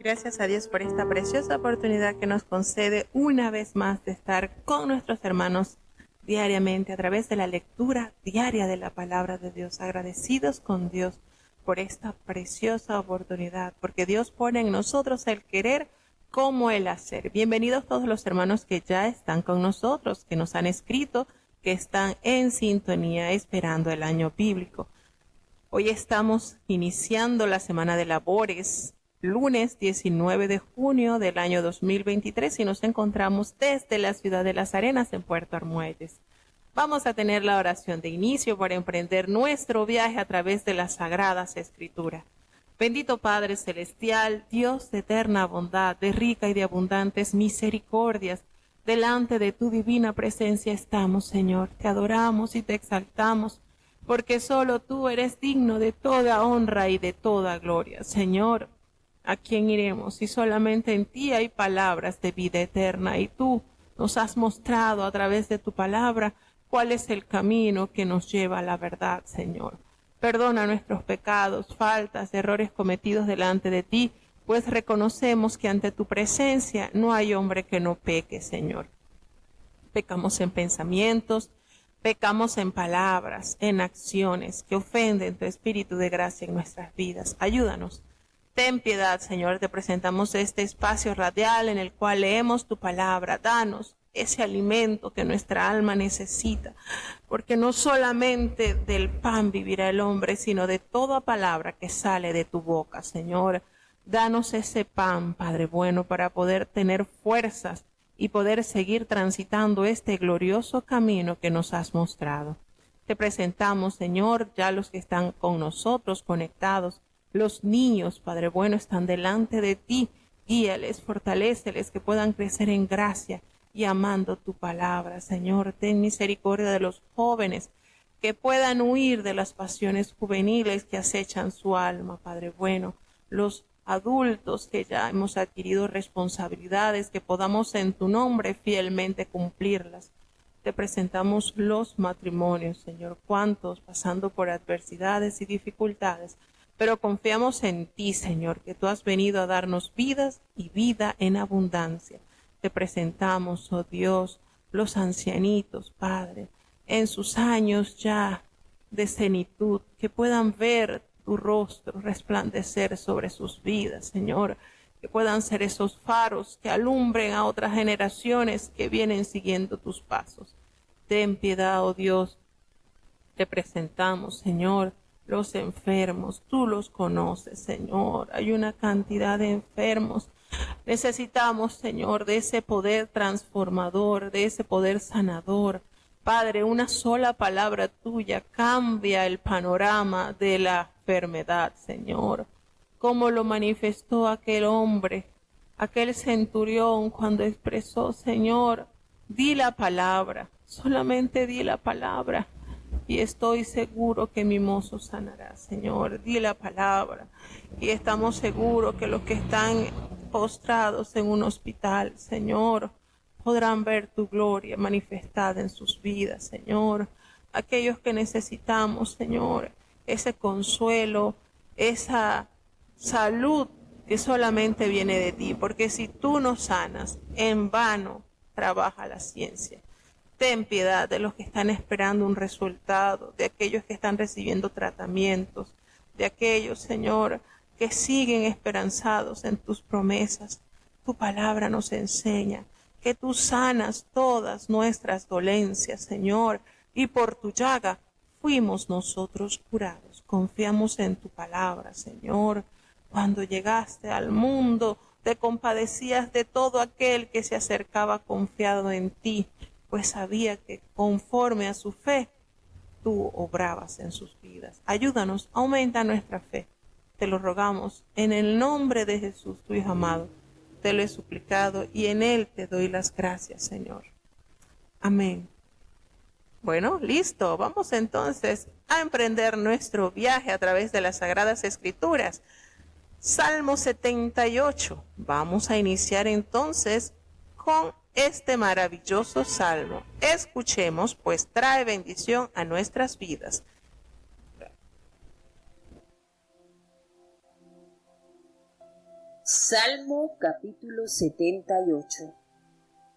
Gracias a Dios por esta preciosa oportunidad que nos concede una vez más de estar con nuestros hermanos diariamente a través de la lectura diaria de la palabra de Dios. Agradecidos con Dios por esta preciosa oportunidad, porque Dios pone en nosotros el querer como el hacer. Bienvenidos todos los hermanos que ya están con nosotros, que nos han escrito, que están en sintonía esperando el año bíblico. Hoy estamos iniciando la semana de labores, lunes 19 de junio del año 2023 y nos encontramos desde la ciudad de Las Arenas en Puerto Armuelles. Vamos a tener la oración de inicio para emprender nuestro viaje a través de las Sagradas Escrituras. Bendito Padre Celestial, Dios de eterna bondad, de rica y de abundantes misericordias, delante de tu divina presencia estamos, Señor. Te adoramos y te exaltamos, porque solo tú eres digno de toda honra y de toda gloria. Señor, ¿a quién iremos si solamente en ti hay palabras de vida eterna? Y tú nos has mostrado a través de tu palabra cuál es el camino que nos lleva a la verdad, Señor. Perdona nuestros pecados, faltas, errores cometidos delante de ti, pues reconocemos que ante tu presencia no hay hombre que no peque, Señor. Pecamos en pensamientos, pecamos en palabras, en acciones que ofenden tu espíritu de gracia en nuestras vidas. Ayúdanos. Ten piedad, Señor. Te presentamos este espacio radial en el cual leemos tu palabra. Danos ese alimento que nuestra alma necesita, porque no solamente del pan vivirá el hombre, sino de toda palabra que sale de tu boca, Señor. Danos ese pan, Padre bueno, para poder tener fuerzas y poder seguir transitando este glorioso camino que nos has mostrado. Te presentamos, Señor, ya los que están con nosotros conectados. Los niños, Padre bueno, están delante de ti. Guíales, fortaléceles, que puedan crecer en gracia y amando tu palabra. Señor, ten misericordia de los jóvenes, que puedan huir de las pasiones juveniles que acechan su alma, Padre bueno. Los adultos que ya hemos adquirido responsabilidades, que podamos en tu nombre fielmente cumplirlas. Te presentamos los matrimonios, Señor, cuantos pasando por adversidades y dificultades, pero confiamos en ti, Señor, que tú has venido a darnos vidas y vida en abundancia. Te presentamos, oh Dios, los ancianitos, Padre, en sus años ya de senitud, que puedan ver tu rostro resplandecer sobre sus vidas, Señor, que puedan ser esos faros que alumbren a otras generaciones que vienen siguiendo tus pasos. Ten piedad, oh Dios. Te presentamos, Señor, los enfermos. Tú los conoces, Señor. Hay una cantidad de enfermos. Necesitamos, Señor, de ese poder transformador, de ese poder sanador. Padre, una sola palabra tuya cambia el panorama de la enfermedad, Señor. Como lo manifestó aquel hombre, aquel centurión, cuando expresó, Señor, di la palabra, solamente di la palabra, y estoy seguro que mi mozo sanará, Señor. Di la palabra, y estamos seguros que los que están postrados en un hospital, Señor, podrán ver tu gloria manifestada en sus vidas, Señor. Aquellos que necesitamos, Señor, ese consuelo, esa salud que solamente viene de ti, porque si tú nos sanas, en vano trabaja la ciencia. Ten piedad de los que están esperando un resultado, de aquellos que están recibiendo tratamientos, de aquellos, Señor, que siguen esperanzados en tus promesas. Tu palabra nos enseña que tú sanas todas nuestras dolencias, Señor, y por tu llaga fuimos nosotros curados. Confiamos en tu palabra, Señor. Cuando llegaste al mundo, te compadecías de todo aquel que se acercaba confiado en ti, pues sabía que conforme a su fe, tú obrabas en sus vidas. Ayúdanos, aumenta nuestra fe. Te lo rogamos en el nombre de Jesús, tu Hijo amado. Te lo he suplicado y en Él te doy las gracias, Señor. Amén. Bueno, listo. Vamos entonces a emprender nuestro viaje a través de las Sagradas Escrituras. Salmo 78. Vamos a iniciar entonces con este maravilloso salmo. Escuchemos, pues trae bendición a nuestras vidas. Salmo capítulo 78.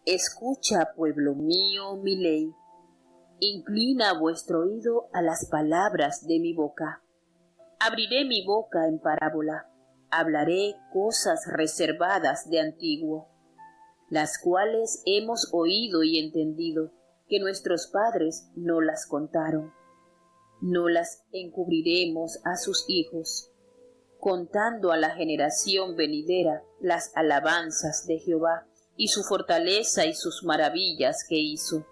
Escucha, pueblo mío, mi ley. Inclina vuestro oído a las palabras de mi boca. Abriré mi boca en parábola. Hablaré cosas reservadas de antiguo, las cuales hemos oído y entendido, que nuestros padres no las contaron. No las encubriremos a sus hijos, contando a la generación venidera las alabanzas de Jehová y su fortaleza y sus maravillas que hizo.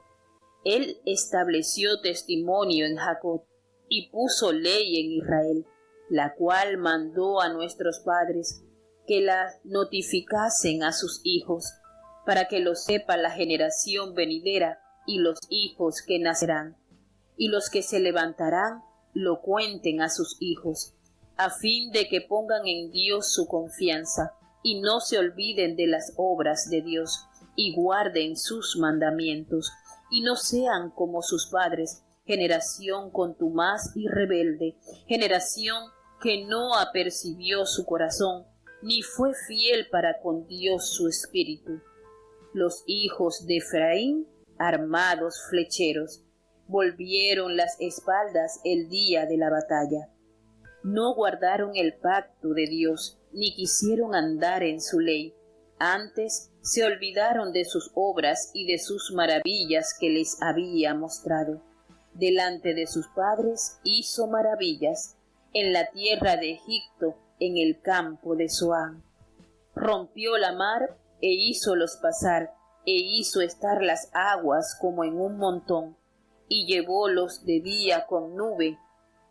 Él estableció testimonio en Jacob y puso ley en Israel, la cual mandó a nuestros padres que la notificasen a sus hijos, para que lo sepa la generación venidera y los hijos que nacerán, y los que se levantarán lo cuenten a sus hijos, a fin de que pongan en Dios su confianza y no se olviden de las obras de Dios y guarden sus mandamientos y no sean como sus padres, generación contumaz y rebelde, generación que no apercibió su corazón ni fue fiel para con Dios su espíritu. Los hijos de Efraín, armados flecheros, volvieron las espaldas el día de la batalla. No guardaron el pacto de Dios, ni quisieron andar en su ley. Antes se olvidaron de sus obras y de sus maravillas que les había mostrado. Delante de sus padres hizo maravillas, en la tierra de Egipto, en el campo de Zoán. Rompió la mar e hízolos pasar, e hizo estar las aguas como en un montón, y llevólos de día con nube,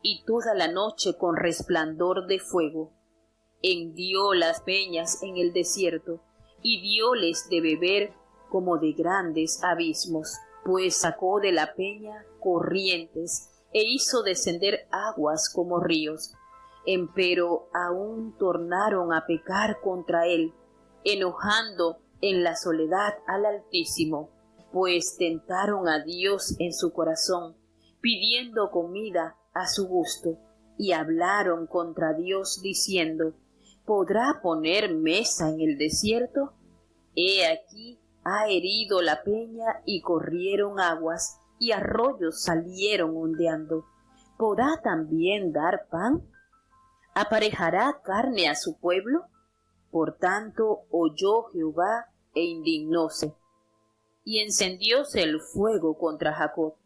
y toda la noche con resplandor de fuego. Hendió las peñas en el desierto, y dióles de beber como de grandes abismos, pues sacó de la peña corrientes, e hizo descender aguas como ríos. Empero aún tornaron a pecar contra él, enojando en la soledad al Altísimo, pues tentaron a Dios en su corazón, pidiendo comida a su gusto, y hablaron contra Dios diciendo: ¿podrá poner mesa en el desierto? He aquí ha herido la peña y corrieron aguas, y arroyos salieron ondeando. ¿Podrá también dar pan? ¿Aparejará carne a su pueblo? Por tanto oyó Jehová e indignóse, y encendióse el fuego contra Jacob,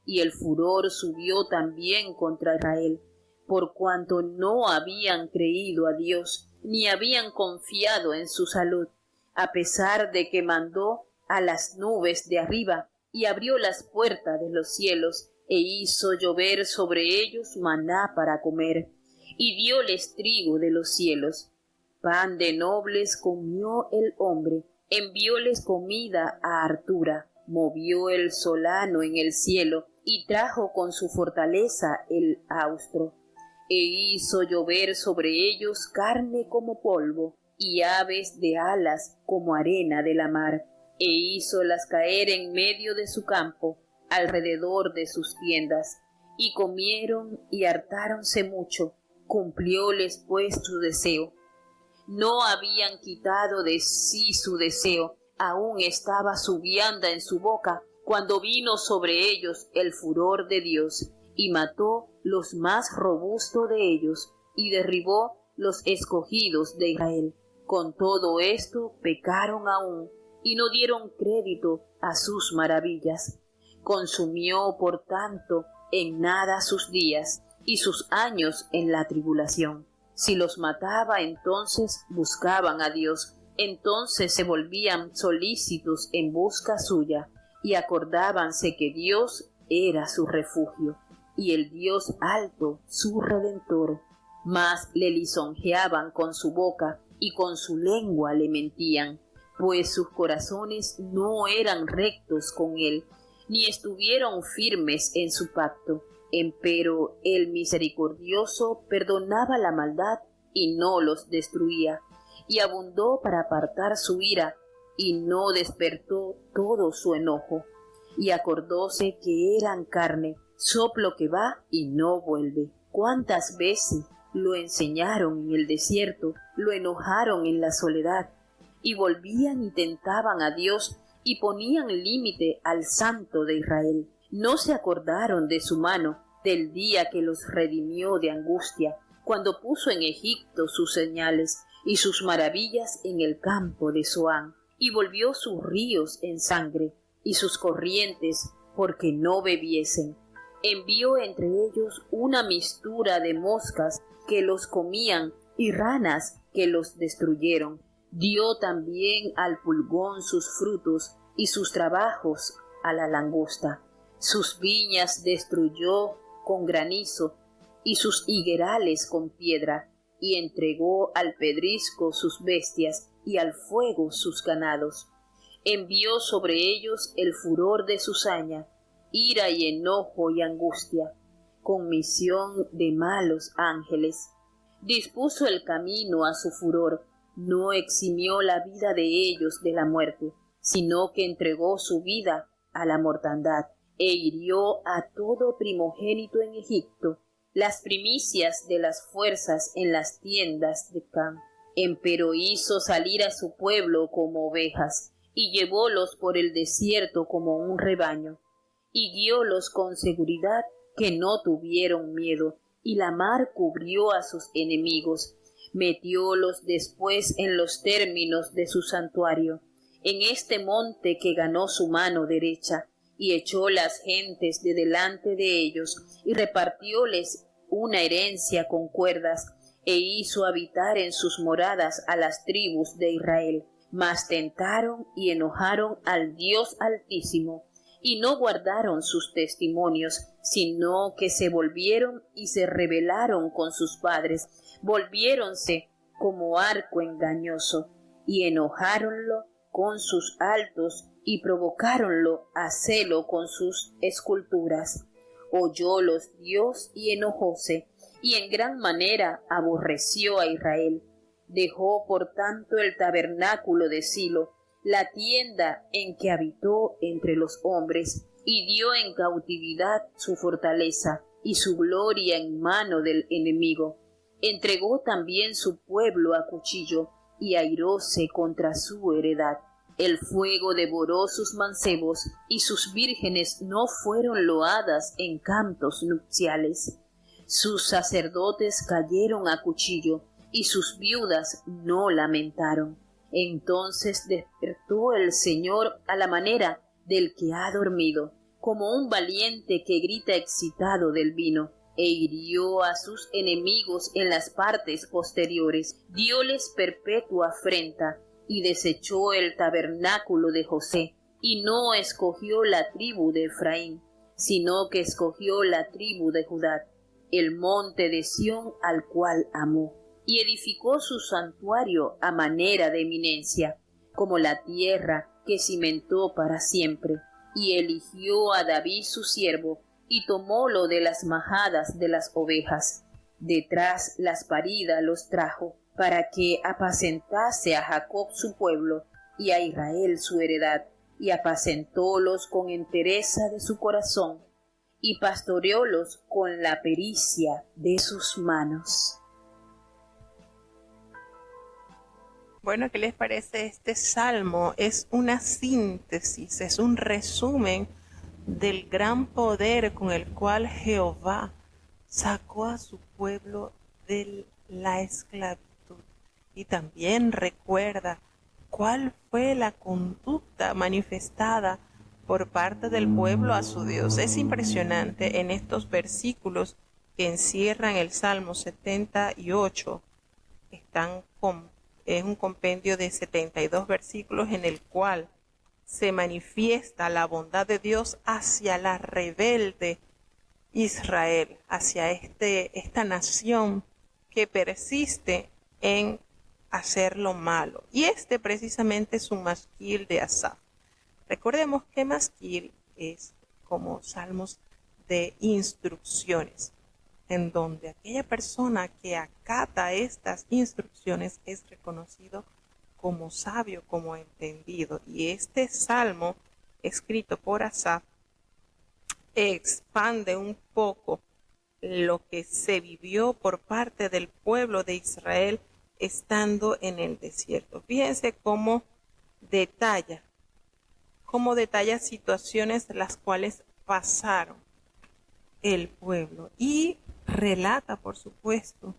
y el furor subió también contra Israel, por cuanto no habían creído a Dios, ni habían confiado en su salud, a pesar de que mandó a las nubes de arriba, y abrió las puertas de los cielos, e hizo llover sobre ellos maná para comer, y dióles trigo de los cielos. Pan de nobles comió el hombre, envióles comida a hartura, movió el solano en el cielo, y trajo con su fortaleza el austro, e hizo llover sobre ellos carne como polvo, y aves de alas como arena de la mar, e hízolas caer en medio de su campo, alrededor de sus tiendas, y comieron y hartáronse mucho, cumplióles pues su deseo. No habían quitado de sí su deseo, aún estaba su vianda en su boca, cuando vino sobre ellos el furor de Dios, y mató los más robustos de ellos, y derribó los escogidos de Israel. Con todo esto pecaron aún, y no dieron crédito a sus maravillas. Consumió, por tanto, en nada sus días, y sus años en la tribulación. Si los mataba, entonces buscaban a Dios, entonces se volvían solícitos en busca suya, y acordábanse que Dios era su refugio, y el Dios alto su redentor. Mas le lisonjeaban con su boca, y con su lengua le mentían, pues sus corazones no eran rectos con él, ni estuvieron firmes en su pacto. Empero el misericordioso perdonaba la maldad y no los destruía, y abundó para apartar su ira, y no despertó todo su enojo. Y acordóse que eran carne, soplo que va y no vuelve. ¿Cuántas veces lo enseñaron en el desierto, lo enojaron en la soledad, y volvían y tentaban a Dios y ponían límite al Santo de Israel. No se acordaron de su mano, del día que los redimió de angustia, cuando puso en Egipto sus señales y sus maravillas en el campo de Zoán, y volvió sus ríos en sangre y sus corrientes porque no bebiesen. Envió entre ellos una mistura de moscas que los comían y ranas que los destruyeron. Dio también al pulgón sus frutos y sus trabajos a la langosta. Sus viñas destruyó con granizo y sus higuerales con piedra, y entregó al pedrisco sus bestias y al fuego sus ganados. Envió sobre ellos el furor de su saña, ira y enojo y angustia, con misión de malos ángeles. Dispuso el camino a su furor, no eximió la vida de ellos de la muerte, sino que entregó su vida a la mortandad, e hirió a todo primogénito en Egipto, las primicias de las fuerzas en las tiendas de Can. Empero hizo salir a su pueblo como ovejas, y llevólos por el desierto como un rebaño, y guiólos con seguridad que no tuvieron miedo, y la mar cubrió a sus enemigos. Metiólos después en los términos de su santuario, en este monte que ganó su mano derecha, y echó las gentes de delante de ellos, y repartióles una herencia con cuerdas, e hizo habitar en sus moradas a las tribus de Israel. Mas tentaron y enojaron al Dios Altísimo, y no guardaron sus testimonios, sino que se volvieron y se rebelaron con sus padres, volviéronse como arco engañoso, y enojáronlo con sus altos, y provocáronlo a celo con sus esculturas. Oyólos Dios y enojóse, y en gran manera aborreció a Israel. Dejó por tanto el tabernáculo de Silo, la tienda en que habitó entre los hombres, y dio en cautividad su fortaleza y su gloria en mano del enemigo. Entregó también su pueblo a cuchillo, y airóse contra su heredad. El fuego devoró sus mancebos, y sus vírgenes no fueron loadas en cantos nupciales. Sus sacerdotes cayeron a cuchillo, y sus viudas no lamentaron. Entonces despertó el Señor a la manera del que ha dormido, como un valiente que grita excitado del vino, e hirió a sus enemigos en las partes posteriores, dióles perpetua afrenta, y desechó el tabernáculo de José, y no escogió la tribu de Efraín, sino que escogió la tribu de Judá, el monte de Sión al cual amó, y edificó su santuario a manera de eminencia, como la tierra que cimentó para siempre, y eligió a David su siervo, y tomólo de las majadas de las ovejas. Detrás las paridas los trajo, para que apacentase a Jacob su pueblo, y a Israel su heredad, y apacentólos con entereza de su corazón, y pastoreólos con la pericia de sus manos. Bueno, ¿qué les parece este salmo? Es una síntesis, es un resumen del gran poder con el cual Jehová sacó a su pueblo de la esclavitud. Y también recuerda cuál fue la conducta manifestada por parte del pueblo a su Dios. Es impresionante en estos versículos que encierran el Salmo 78. Es un compendio de 72 versículos en el cual se manifiesta la bondad de Dios hacia la rebelde Israel, hacia esta nación que persiste en hacer lo malo. Y precisamente es un masquil de Asaf. Recordemos que masquil es como salmos de instrucciones, en donde aquella persona que acata estas instrucciones es reconocido como sabio, como entendido. Y este salmo, escrito por Asaf, expande un poco lo que se vivió por parte del pueblo de Israel estando en el desierto. Fíjense cómo detalla situaciones las cuales pasaron el pueblo y relata, por supuesto,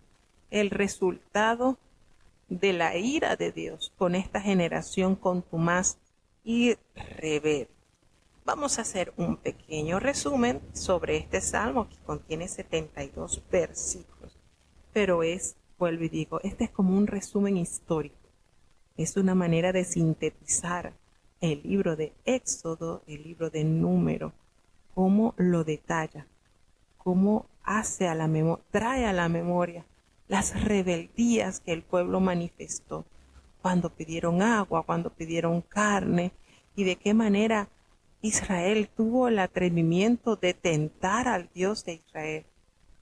el resultado de la ira de Dios con esta generación contumaz y rebelde. Vamos a hacer un pequeño resumen sobre este salmo que contiene 72 versículos, pero vuelvo y digo, este es como un resumen histórico. Es una manera de sintetizar el libro de Éxodo, el libro de Número, cómo lo detalla, cómo trae a la memoria las rebeldías que el pueblo manifestó cuando pidieron agua, cuando pidieron carne, y de qué manera Israel tuvo el atrevimiento de tentar al Dios de Israel,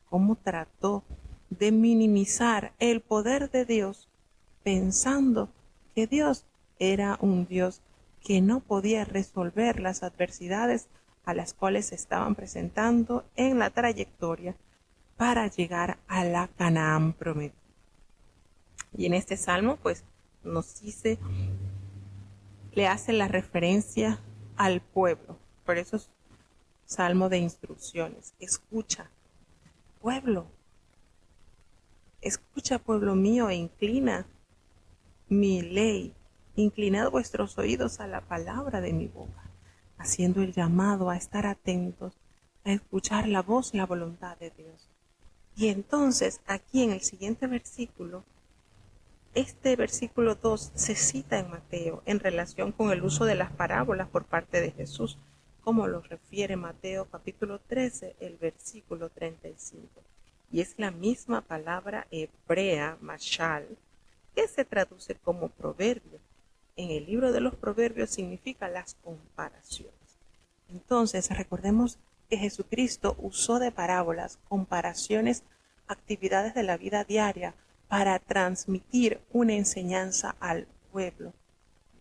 cómo trató de minimizar el poder de Dios, pensando que Dios era un Dios que no podía resolver las adversidades a las cuales se estaban presentando en la trayectoria para llegar a la Canaán prometida. Y en este salmo, pues, le hace la referencia al pueblo. Por eso es salmo de instrucciones. Escucha, pueblo mío, e inclina mi ley. Inclinad vuestros oídos a la palabra de mi boca, haciendo el llamado a estar atentos, a escuchar la voz, la voluntad de Dios. Y entonces, aquí en el siguiente versículo, este versículo 2 se cita en Mateo en relación con el uso de las parábolas por parte de Jesús, como lo refiere Mateo capítulo 13, el versículo 35. Y es la misma palabra hebrea, mashal, que se traduce como proverbio. En el libro de los proverbios significa las comparaciones. Entonces, recordemos que Jesucristo usó de parábolas, comparaciones, actividades de la vida diaria para transmitir una enseñanza al pueblo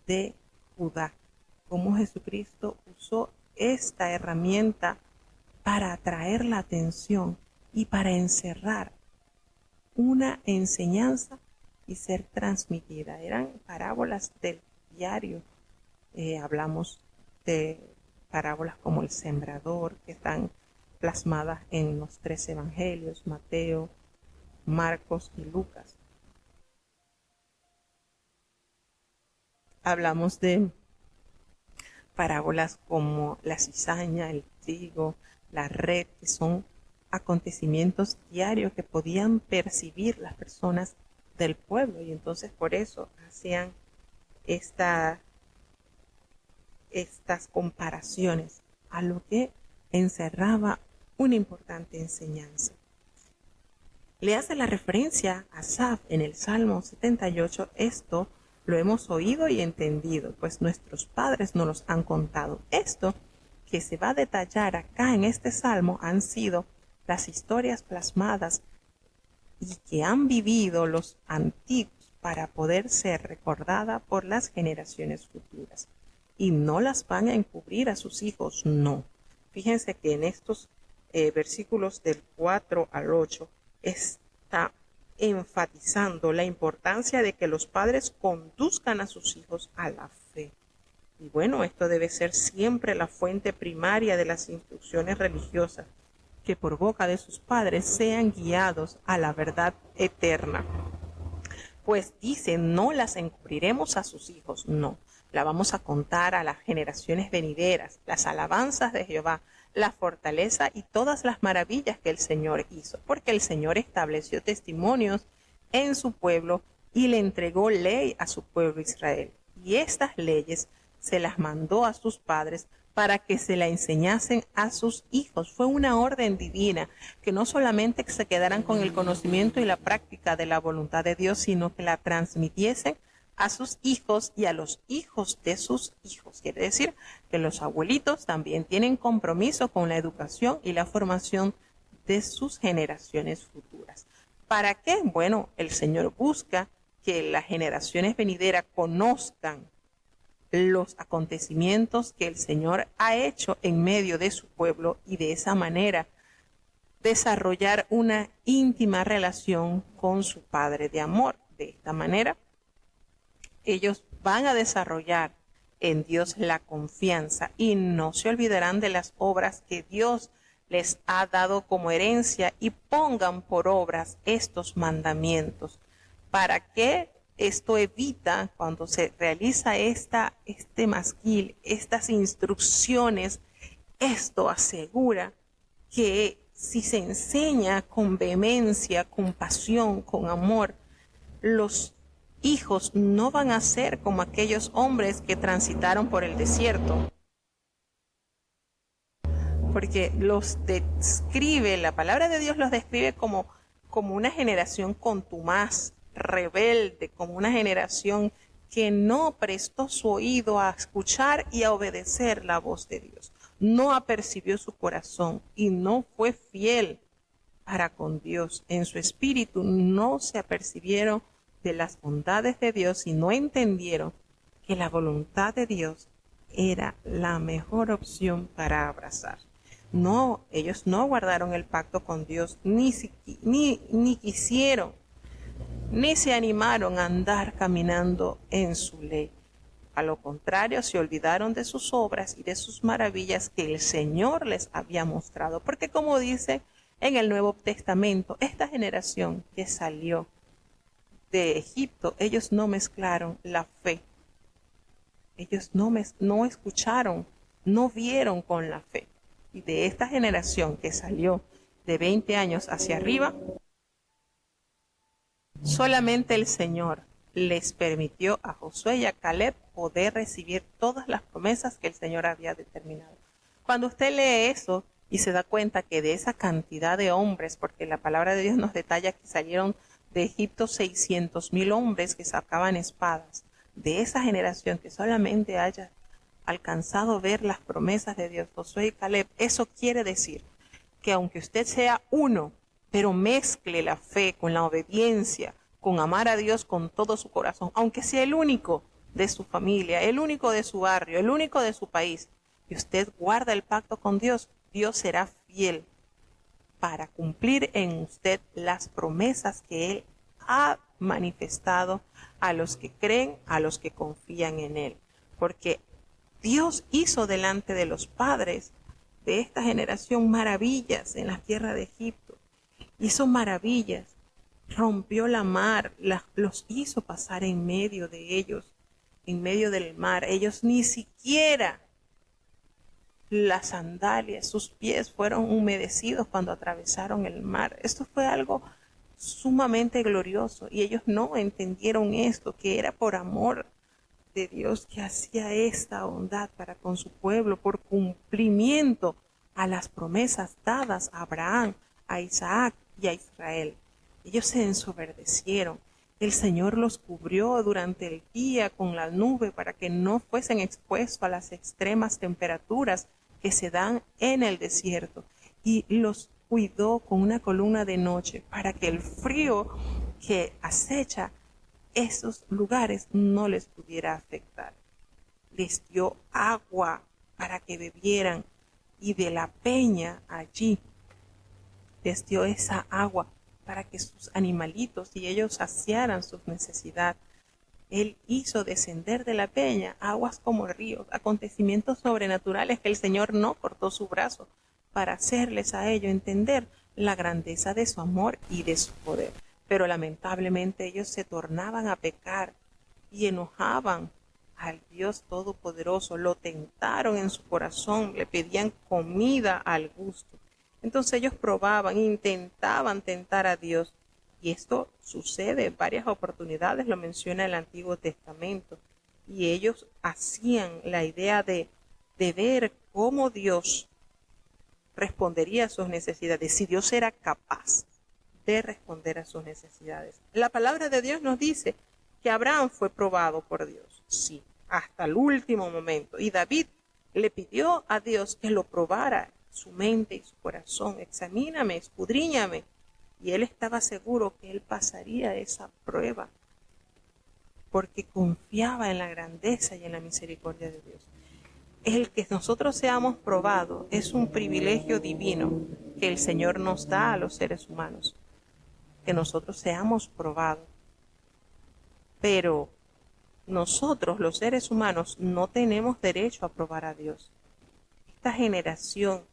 de Judá. Cómo Jesucristo usó esta herramienta para atraer la atención y para encerrar una enseñanza y ser transmitida. Eran parábolas del diario. Hablamos de parábolas como el sembrador, que están plasmadas en los 3 evangelios, Mateo, Marcos y Lucas. Hablamos de parábolas como la cizaña, el trigo, la red, que son acontecimientos diarios que podían percibir las personas del pueblo, y entonces por eso hacían estas comparaciones a lo que encerraba una importante enseñanza. Le hace la referencia a Asaf en el Salmo 78, esto lo hemos oído y entendido, pues nuestros padres nos los han contado. Esto que se va a detallar acá en este Salmo han sido las historias plasmadas y que han vivido los antiguos para poder ser recordada por las generaciones futuras. Y no las van a encubrir a sus hijos, no. Fíjense que en estos versículos del 4 al 8 está enfatizando la importancia de que los padres conduzcan a sus hijos a la fe. Y bueno, esto debe ser siempre la fuente primaria de las instrucciones religiosas, que por boca de sus padres sean guiados a la verdad eterna. Pues dice, no las encubriremos a sus hijos, no. La vamos a contar a las generaciones venideras, las alabanzas de Jehová, la fortaleza y todas las maravillas que el Señor hizo, porque el Señor estableció testimonios en su pueblo y le entregó ley a su pueblo Israel. Y estas leyes se las mandó a sus padres para que se la enseñasen a sus hijos. Fue una orden divina, que no solamente se quedaran con el conocimiento y la práctica de la voluntad de Dios, sino que la transmitiesen a sus hijos y a los hijos de sus hijos. Quiere decir que los abuelitos también tienen compromiso con la educación y la formación de sus generaciones futuras. ¿Para qué? Bueno, el Señor busca que las generaciones venideras conozcan los acontecimientos que el Señor ha hecho en medio de su pueblo, y de esa manera desarrollar una íntima relación con su Padre de amor. De esta manera, ellos van a desarrollar en Dios la confianza y no se olvidarán de las obras que Dios les ha dado como herencia y pongan por obras estos mandamientos. ¿Para qué? Esto evita, cuando se realiza este masquil, estas instrucciones, esto asegura que si se enseña con vehemencia, con pasión, con amor, los hijos no van a ser como aquellos hombres que transitaron por el desierto. Porque la palabra de Dios los describe como una generación contumaz, rebelde, como una generación que no prestó su oído a escuchar y a obedecer la voz de Dios. No apercibió su corazón y no fue fiel para con Dios. En su espíritu no se apercibieron de las bondades de Dios y no entendieron que la voluntad de Dios era la mejor opción para abrazar. No, ellos no guardaron el pacto con Dios, ni quisieron, ni se animaron a andar caminando en su ley. A lo contrario, se olvidaron de sus obras y de sus maravillas que el Señor les había mostrado. Porque como dice en el Nuevo Testamento, esta generación que salió de Egipto, ellos no mezclaron la fe. Ellos no escucharon, no vieron con la fe. Y de esta generación que salió de 20 años hacia arriba, solamente el Señor les permitió a Josué y a Caleb poder recibir todas las promesas que el Señor había determinado. Cuando usted lee eso y se da cuenta que de esa cantidad de hombres, porque la palabra de Dios nos detalla que salieron de Egipto 600,000 hombres que sacaban espadas, de esa generación que solamente haya alcanzado a ver las promesas de Dios, Josué y Caleb, eso quiere decir que aunque usted sea uno, pero mezcle la fe con la obediencia, con amar a Dios con todo su corazón, aunque sea el único de su familia, el único de su barrio, el único de su país, y usted guarda el pacto con Dios, Dios será fiel para cumplir en usted las promesas que Él ha manifestado a los que creen, a los que confían en Él. Porque Dios hizo delante de los padres de esta generación maravillas en la tierra de Egipto. Hizo maravillas, rompió la mar, los hizo pasar en medio de ellos, en medio del mar. Ellos ni siquiera las sandalias, sus pies fueron humedecidos cuando atravesaron el mar. Esto fue algo sumamente glorioso y ellos no entendieron esto, que era por amor de Dios que hacía esta bondad para con su pueblo, por cumplimiento a las promesas dadas a Abraham, a Isaac y a Israel. Ellos se ensoberdecieron. El Señor los cubrió durante el día con la nube para que no fuesen expuestos a las extremas temperaturas que se dan en el desierto, y los cuidó con una columna de noche para que el frío que acecha esos lugares no les pudiera afectar. Les dio agua para que bebieran, y de la peña allí les dio esa agua para que sus animalitos y ellos saciaran sus necesidades. Él hizo descender de la peña aguas como ríos, acontecimientos sobrenaturales que el Señor no cortó su brazo para hacerles a ellos entender la grandeza de su amor y de su poder. Pero lamentablemente ellos se tornaban a pecar y enojaban al Dios Todopoderoso, lo tentaron en su corazón, le pedían comida al gusto. Entonces ellos probaban, intentaban tentar a Dios. Y esto sucede en varias oportunidades, lo menciona el Antiguo Testamento. Y ellos hacían la idea de ver cómo Dios respondería a sus necesidades, si Dios era capaz de responder a sus necesidades. La palabra de Dios nos dice que Abraham fue probado por Dios, sí, hasta el último momento. Y David le pidió a Dios que lo probara, su mente y su corazón. Examíname, escudriñame. Y él estaba seguro que él pasaría esa prueba porque confiaba en la grandeza y en la misericordia de Dios. el que nosotros seamos probados es un privilegio divino que el Señor nos da a los seres humanos, que nosotros seamos probados. Pero nosotros, los seres humanos, no tenemos derecho a probar a Dios. Esta generación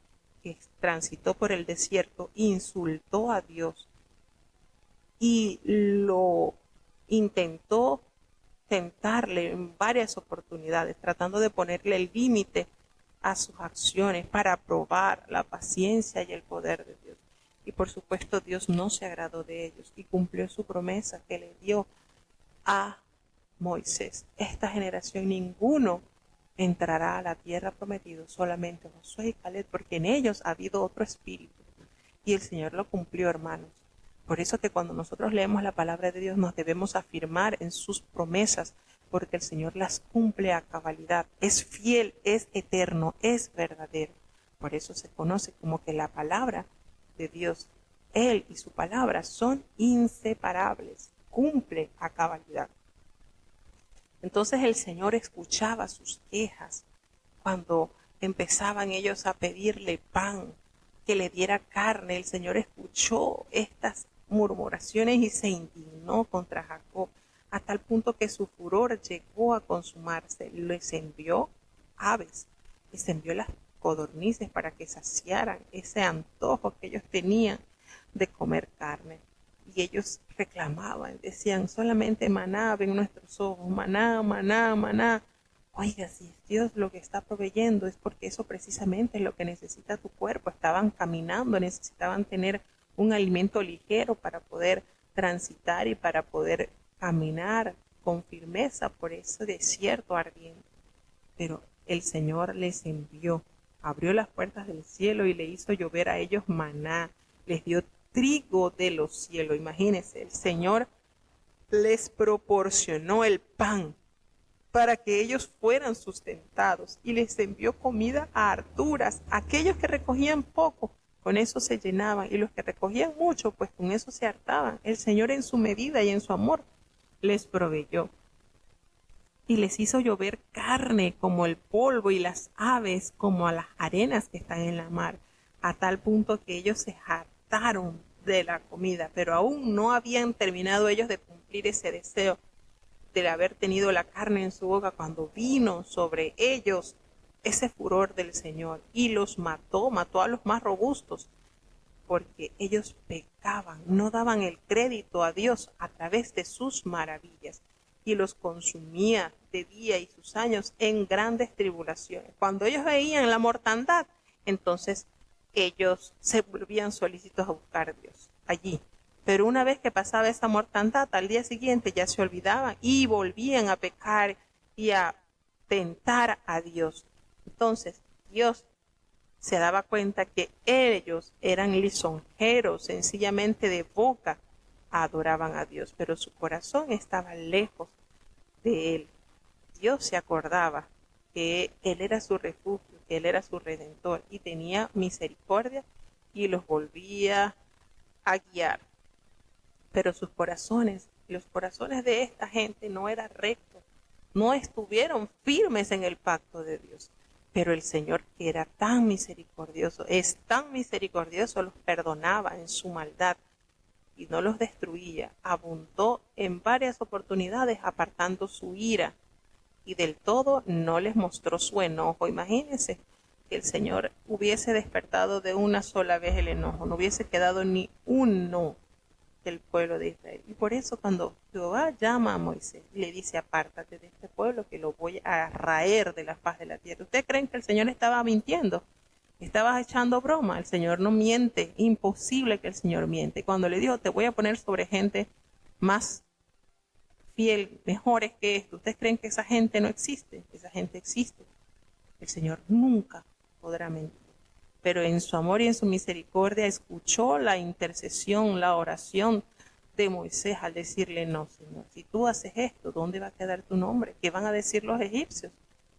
que transitó por el desierto insultó a Dios y lo intentó tentarle en varias oportunidades, tratando de ponerle el límite a sus acciones para probar la paciencia y el poder de Dios. Y por supuesto Dios no se agradó de ellos y cumplió su promesa que le dio a Moisés. Esta generación ninguno entrará a la tierra prometida, solamente Josué y Caleb, porque en ellos ha habido otro espíritu. Y el Señor lo cumplió, hermanos. Por eso que cuando nosotros leemos la palabra de Dios nos debemos afirmar en sus promesas, porque el Señor las cumple a cabalidad. Es fiel, es eterno, es verdadero. Por eso se conoce como que la palabra de Dios, Él y su palabra son inseparables, cumple a cabalidad. Entonces el Señor escuchaba sus quejas cuando empezaban ellos a pedirle pan, que le diera carne. El Señor escuchó estas murmuraciones y se indignó contra Jacob, a tal punto que su furor llegó a consumarse. Les envió aves, les envió las codornices para que saciaran ese antojo que ellos tenían de comer carne. Y ellos reclamaban, decían, solamente maná ven nuestros ojos, maná, maná, maná. Oiga, si es Dios lo que está proveyendo, es porque eso precisamente es lo que necesita tu cuerpo. Estaban caminando, necesitaban tener un alimento ligero para poder transitar y para poder caminar con firmeza por ese desierto ardiente. Pero el Señor les envió, abrió las puertas del cielo y le hizo llover a ellos maná, les dio trigo de los cielos. Imagínense, el Señor les proporcionó el pan para que ellos fueran sustentados y les envió comida a harturas. Aquellos que recogían poco, con eso se llenaban, y los que recogían mucho, pues con eso se hartaban. El Señor en su medida y en su amor les proveyó. Y les hizo llover carne como el polvo y las aves como a las arenas que están en la mar, a tal punto que ellos se hartaron de la comida, pero aún no habían terminado ellos de cumplir ese deseo de haber tenido la carne en su boca cuando vino sobre ellos ese furor del Señor y los mató a los más robustos, porque ellos pecaban, no daban el crédito a Dios a través de sus maravillas, y los consumía de día y sus años en grandes tribulaciones. Cuando ellos veían la mortandad, entonces ellos se volvían solícitos a buscar a Dios allí. Pero una vez que pasaba esa mortandad, al día siguiente ya se olvidaban y volvían a pecar y a tentar a Dios. Entonces Dios se daba cuenta que ellos eran lisonjeros, sencillamente de boca adoraban a Dios, pero su corazón estaba lejos de Él. Dios se acordaba que Él era su refugio, que Él era su redentor y tenía misericordia y los volvía a guiar. Pero sus corazones, los corazones de esta gente no eran rectos, no estuvieron firmes en el pacto de Dios. Pero el Señor, que era tan misericordioso, es tan misericordioso, los perdonaba en su maldad y no los destruía. Abundó en varias oportunidades apartando su ira y del todo no les mostró su enojo. Imagínense que el Señor hubiese despertado de una sola vez el enojo, no hubiese quedado ni uno del pueblo de Israel. Y por eso cuando Jehová llama a Moisés y le dice, apártate de este pueblo que lo voy a raer de la faz de la tierra. ¿Ustedes creen que el Señor estaba mintiendo? Estaba echando broma. El Señor no miente, imposible que el Señor miente. Cuando le dijo, te voy a poner sobre gente más fiel, mejores que esto, ¿ustedes creen que esa gente no existe? Esa gente existe. El Señor nunca podrá mentir. Pero en su amor y en su misericordia escuchó la intercesión, la oración de Moisés al decirle, no, Señor, si tú haces esto, ¿dónde va a quedar tu nombre? ¿Qué van a decir los egipcios?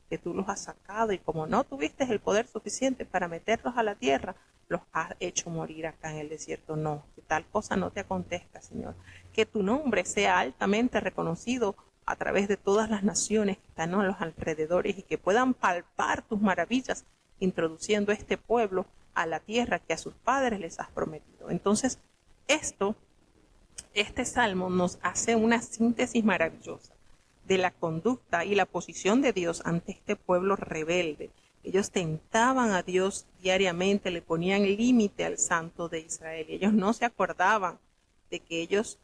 Que tú los has sacado y como no tuviste el poder suficiente para meterlos a la tierra, los has hecho morir acá en el desierto. No, que tal cosa no te acontezca, Señor. Que tu nombre sea altamente reconocido a través de todas las naciones que están a los alrededores y que puedan palpar tus maravillas, introduciendo este pueblo a la tierra que a sus padres les has prometido. Entonces, este salmo nos hace una síntesis maravillosa de la conducta y la posición de Dios ante este pueblo rebelde. Ellos tentaban a Dios diariamente, le ponían límite al Santo de Israel. Ellos no se acordaban de que ellos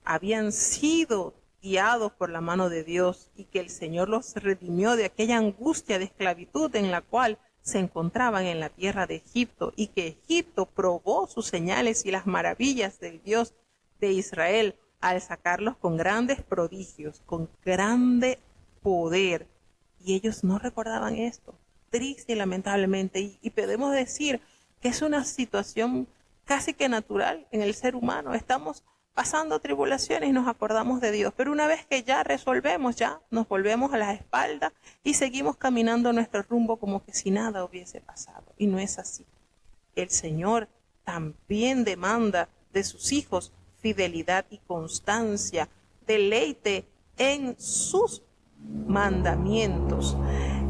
habían sido guiados por la mano de Dios y que el Señor los redimió de aquella angustia de esclavitud en la cual se encontraban en la tierra de Egipto, y que Egipto probó sus señales y las maravillas del Dios de Israel al sacarlos con grandes prodigios, con grande poder. Y ellos no recordaban esto, triste y lamentablemente. Y podemos decir que es una situación casi que natural en el ser humano. Estamos pasando tribulaciones y nos acordamos de Dios, pero una vez que ya resolvemos, ya nos volvemos a las espaldas y seguimos caminando nuestro rumbo como que si nada hubiese pasado. Y no es así. El Señor también demanda de sus hijos fidelidad y constancia, deleite en sus mandamientos.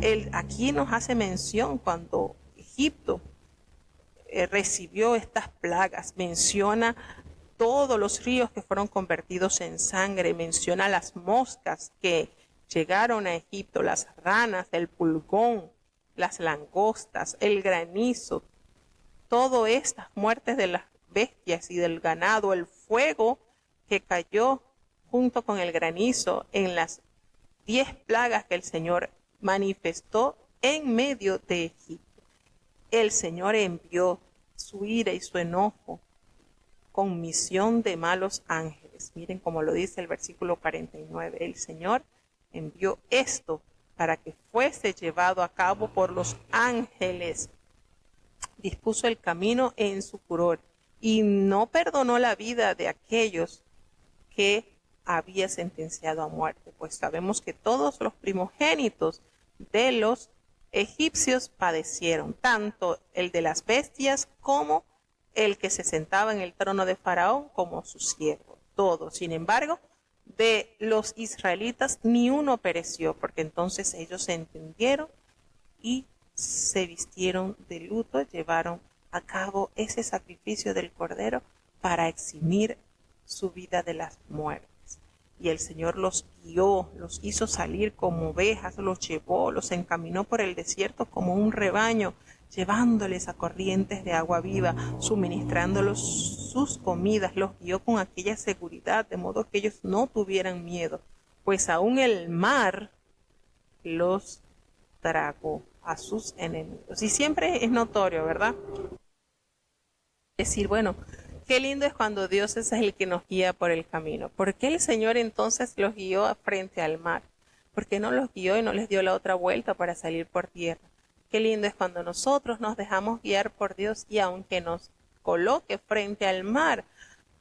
Él aquí nos hace mención cuando Egipto recibió estas plagas, menciona todos los ríos que fueron convertidos en sangre, menciona las moscas que llegaron a Egipto, las ranas, el pulgón, las langostas, el granizo, todas estas muertes de las bestias y del ganado, el fuego que cayó junto con el granizo en las 10 plagas que el Señor manifestó en medio de Egipto. El Señor envió su ira y su enojo con misión de malos ángeles. Miren cómo lo dice el versículo 49. El Señor envió esto para que fuese llevado a cabo por los ángeles. Dispuso el camino en su furor y no perdonó la vida de aquellos que había sentenciado a muerte, pues sabemos que todos los primogénitos de los egipcios padecieron, tanto el de las bestias como el que se sentaba en el trono de Faraón como su siervo, todos. Sin embargo, de los israelitas ni uno pereció, porque entonces ellos se entendieron y se vistieron de luto, llevaron a cabo ese sacrificio del cordero para eximir su vida de las muertes. Y el Señor los guió, los hizo salir como ovejas, los llevó, los encaminó por el desierto como un rebaño, llevándoles a corrientes de agua viva, suministrándolos sus comidas, los guió con aquella seguridad, de modo que ellos no tuvieran miedo, pues aún el mar los tragó a sus enemigos. Y siempre es notorio, ¿verdad? Decir, bueno, qué lindo es cuando Dios es el que nos guía por el camino. ¿Por qué el Señor entonces los guió frente al mar? ¿Por qué no los guió y no les dio la otra vuelta para salir por tierra? Qué lindo es cuando nosotros nos dejamos guiar por Dios y aunque nos coloque frente al mar,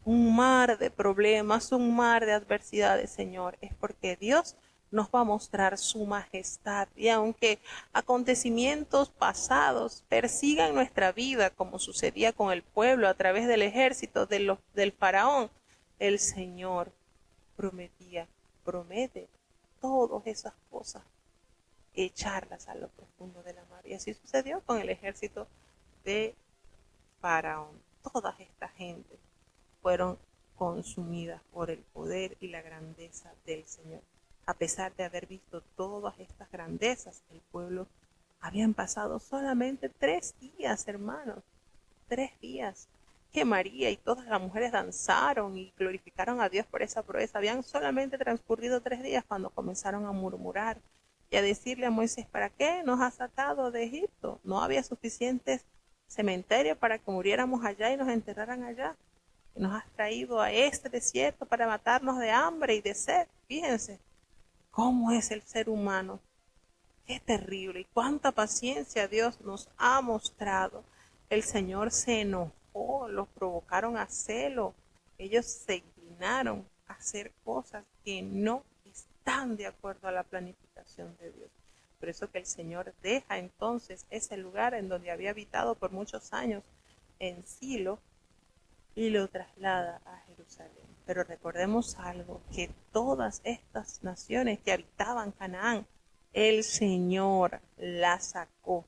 un mar de problemas, un mar de adversidades, Señor, es porque Dios nos va a mostrar su majestad. Y aunque acontecimientos pasados persigan nuestra vida, como sucedía con el pueblo a través del ejército del faraón, el Señor promete todas esas cosas, echarlas a lo profundo de la mar. Y así sucedió con el ejército de faraón. Toda esta gente fueron consumidas por el poder y la grandeza del Señor. A pesar de haber visto todas estas grandezas, el pueblo habían pasado solamente 3 días, hermanos, 3 días, que María y todas las mujeres danzaron y glorificaron a Dios por esa proeza. Habían solamente transcurrido 3 días cuando comenzaron a murmurar y a decirle a Moisés, ¿para qué nos has sacado de Egipto? No había suficientes cementerios para que muriéramos allá y nos enterraran allá. Nos has traído a este desierto para matarnos de hambre y de sed. Fíjense cómo es el ser humano. Qué terrible y cuánta paciencia Dios nos ha mostrado. El Señor se enojó, los provocaron a celo. Ellos se inclinaron a hacer cosas que no están de acuerdo a la planificación de Dios. Por eso que el Señor deja entonces ese lugar en donde había habitado por muchos años en Silo y lo traslada a Jerusalén. Pero recordemos algo, que todas estas naciones que habitaban Canaán, el Señor las sacó.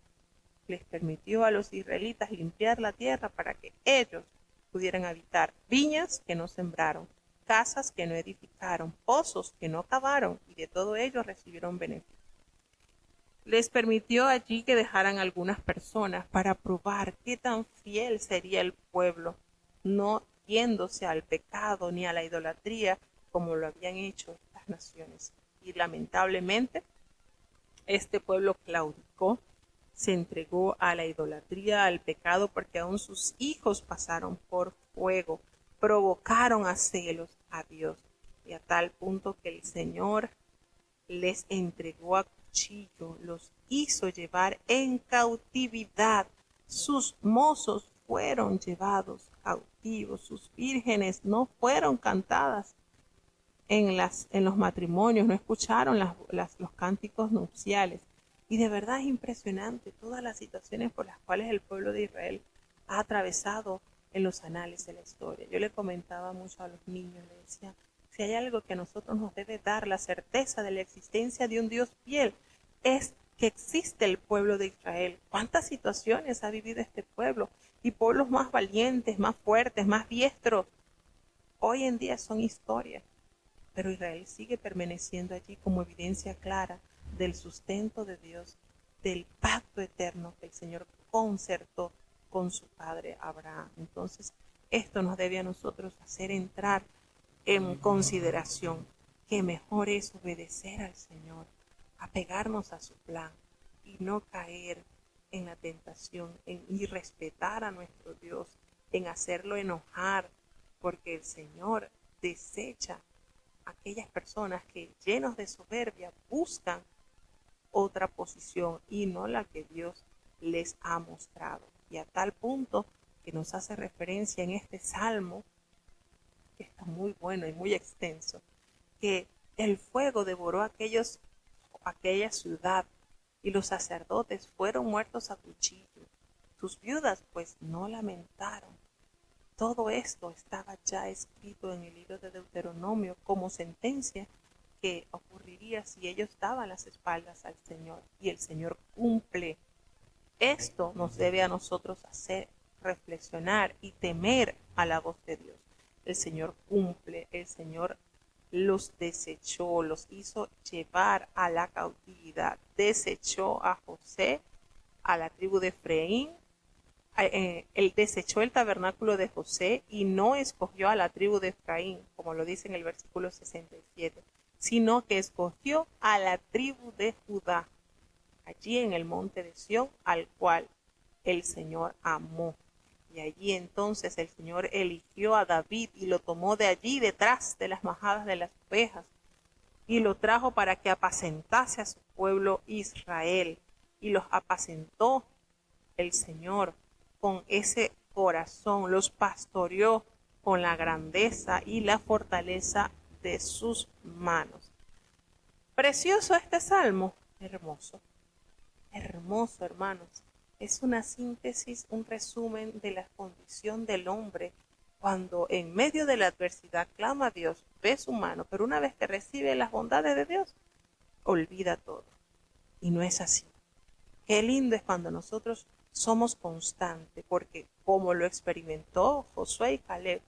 Les permitió a los israelitas limpiar la tierra para que ellos pudieran habitar viñas que no sembraron, casas que no edificaron, pozos que no cavaron, y de todo ello recibieron beneficio. Les permitió allí que dejaran algunas personas para probar qué tan fiel sería el pueblo, no yéndose al pecado ni a la idolatría como lo habían hecho estas naciones. Y lamentablemente este pueblo claudicó, se entregó a la idolatría, al pecado, porque aún sus hijos pasaron por fuego, provocaron a celos a Dios, y a tal punto que el Señor les entregó a cuchillo, los hizo llevar en cautividad, sus mozos fueron llevados cautivos, sus vírgenes no fueron cantadas en los matrimonios, no escucharon los cánticos nupciales. Y de verdad es impresionante todas las situaciones por las cuales el pueblo de Israel ha atravesado en los anales de la historia. Yo le comentaba mucho a los niños, le decía, si hay algo que a nosotros nos debe dar la certeza de la existencia de un Dios fiel, es que existe el pueblo de Israel. ¿Cuántas situaciones ha vivido este pueblo? Y pueblos más valientes, más fuertes, más diestros, hoy en día son historia. Pero Israel sigue permaneciendo allí como evidencia clara del sustento de Dios, del pacto eterno que el Señor concertó con su padre Abraham. Entonces, esto nos debe a nosotros hacer entrar en consideración que mejor es obedecer al Señor, apegarnos a su plan y no caer en la tentación, en irrespetar a nuestro Dios, en hacerlo enojar, porque el Señor desecha a aquellas personas que llenos de soberbia buscan otra posición y no la que Dios les ha mostrado. Y a tal punto que nos hace referencia en este salmo, que está muy bueno y muy extenso, que el fuego devoró aquella ciudad y los sacerdotes fueron muertos a cuchillo. Sus viudas pues no lamentaron. Todo esto estaba ya escrito en el libro de Deuteronomio como sentencia que ocurriría si ellos daban las espaldas al Señor, y el Señor cumple. Esto nos debe a nosotros hacer reflexionar y temer a la voz de Dios. El Señor cumple, el Señor los desechó, los hizo llevar a la cautividad, desechó a José, a la tribu de Efraín, él desechó el tabernáculo de José y no escogió a la tribu de Efraín, como lo dice en el versículo 67, sino que escogió a la tribu de Judá, allí en el monte de Sión, al cual el Señor amó. Y allí entonces el Señor eligió a David y lo tomó de allí detrás de las majadas de las ovejas y lo trajo para que apacentase a su pueblo Israel. Y los apacentó el Señor con ese corazón, los pastoreó con la grandeza y la fortaleza de sus manos. Precioso este salmo, hermoso, hermoso, hermanos. Es una síntesis, un resumen de la condición del hombre cuando en medio de la adversidad clama a Dios, ve su mano, pero una vez que recibe las bondades de Dios, olvida todo. Y no es así. Qué lindo es cuando nosotros somos constantes, porque como lo experimentó Josué y Caleb,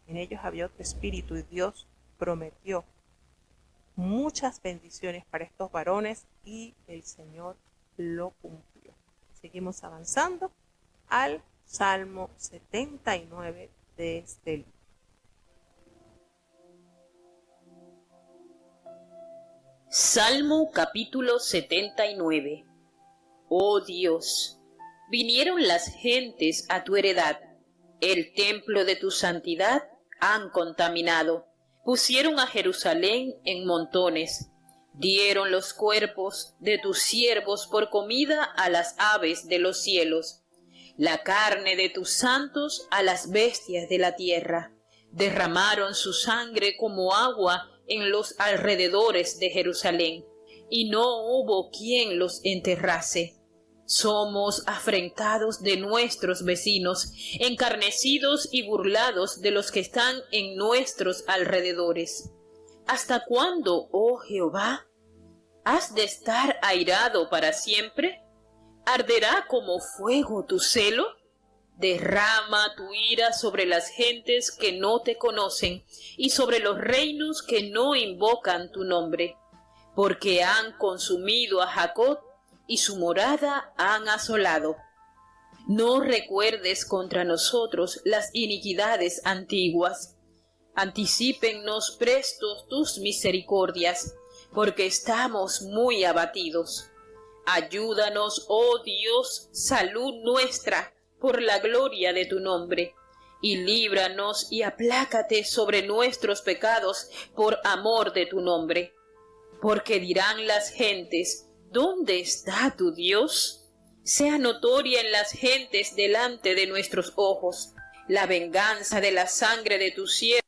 en ellos había otro espíritu y Dios prometió muchas bendiciones para estos varones y el Señor lo cumplió. Seguimos avanzando al Salmo 79 de este libro. Salmo capítulo 79. Oh Dios, vinieron las gentes a tu heredad, el templo de tu santidad han contaminado, pusieron a Jerusalén en montones, dieron los cuerpos de tus siervos por comida a las aves de los cielos, la carne de tus santos a las bestias de la tierra, derramaron su sangre como agua en los alrededores de Jerusalén, y no hubo quien los enterrase. Somos afrentados de nuestros vecinos, encarnecidos y burlados de los que están en nuestros alrededores. ¿Hasta cuándo, oh Jehová? ¿Has de estar airado para siempre? ¿Arderá como fuego tu celo? Derrama tu ira sobre las gentes que no te conocen y sobre los reinos que no invocan tu nombre, porque han consumido a Jacob y su morada han asolado. No recuerdes contra nosotros las iniquidades antiguas. Anticípennos prestos tus misericordias, porque estamos muy abatidos. Ayúdanos, oh Dios, salud nuestra, por la gloria de tu nombre, y líbranos y aplácate sobre nuestros pecados por amor de tu nombre. Porque dirán las gentes, ¿dónde está tu Dios? Sea notoria en las gentes delante de nuestros ojos la venganza de la sangre de tu siervo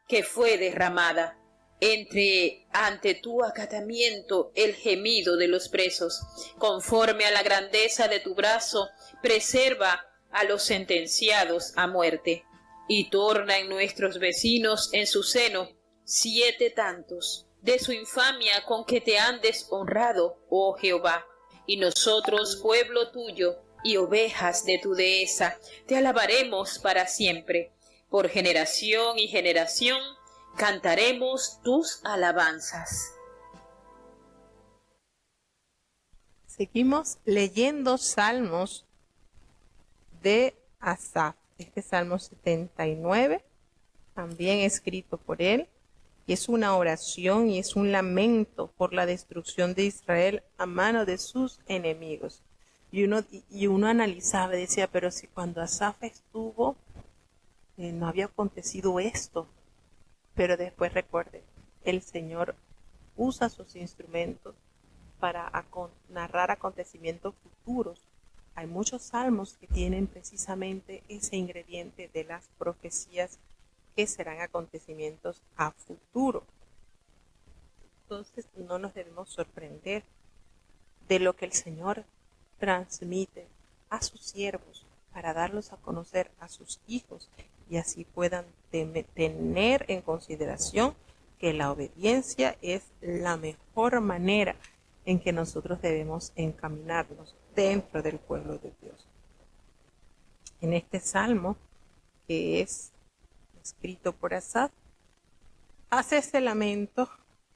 que fue derramada. Entre ante tu acatamiento el gemido de los presos. Conforme a la grandeza de tu brazo, preserva a los sentenciados a muerte. Y torna en nuestros vecinos en su seno 7 tantos de su infamia con que te han deshonrado, oh Jehová. Y nosotros, pueblo tuyo y ovejas de tu dehesa, te alabaremos para siempre. Por generación y generación cantaremos tus alabanzas. Seguimos leyendo salmos de Asaf. Este Salmo 79, también escrito por él, y es una oración y es un lamento por la destrucción de Israel a mano de sus enemigos. Y uno analizaba y decía, pero si cuando Asaf estuvo, no había acontecido esto. Pero después recuerde, el Señor usa sus instrumentos para narrar acontecimientos futuros. Hay muchos salmos que tienen precisamente ese ingrediente de las profecías que serán acontecimientos a futuro. Entonces no nos debemos sorprender de lo que el Señor transmite a sus siervos para darlos a conocer a sus hijos y así puedan tener en consideración que la obediencia es la mejor manera en que nosotros debemos encaminarnos dentro del pueblo de Dios. En este salmo, que es escrito por Asaf, hace ese lamento,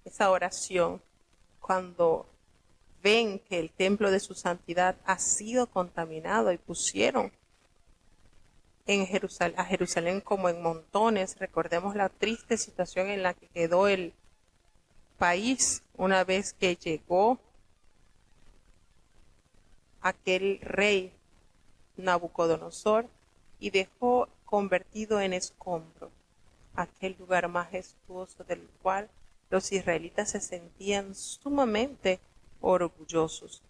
esa oración, cuando ven que el templo de su santidad ha sido contaminado y pusieron a Jerusalén como en montones. Recordemos la triste situación en la que quedó el país una vez que llegó aquel rey Nabucodonosor y dejó convertido en escombro aquel lugar majestuoso del cual los israelitas se sentían sumamente orgullosos.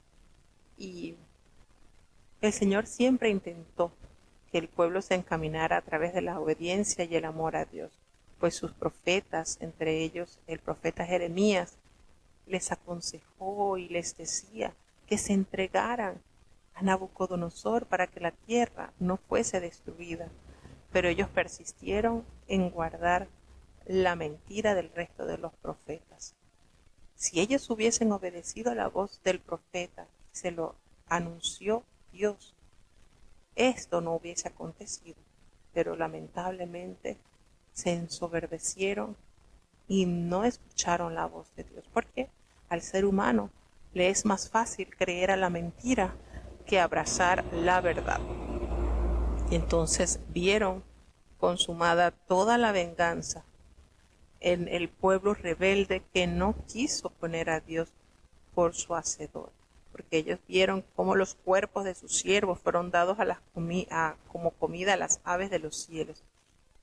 Y el Señor siempre intentó que el pueblo se encaminara a través de la obediencia y el amor a Dios, pues sus profetas, entre ellos el profeta Jeremías, les aconsejó y les decía que se entregaran a Nabucodonosor para que la tierra no fuese destruida, pero ellos persistieron en guardar la mentira del resto de los profetas. Si ellos hubiesen obedecido a la voz del profeta, se lo anunció Dios, esto no hubiese acontecido, pero lamentablemente se ensoberbecieron y no escucharon la voz de Dios, porque al ser humano le es más fácil creer a la mentira que abrazar la verdad. Y entonces vieron consumada toda la venganza en el pueblo rebelde que no quiso poner a Dios por su hacedor, porque ellos vieron cómo los cuerpos de sus siervos fueron dados como comida a las aves de los cielos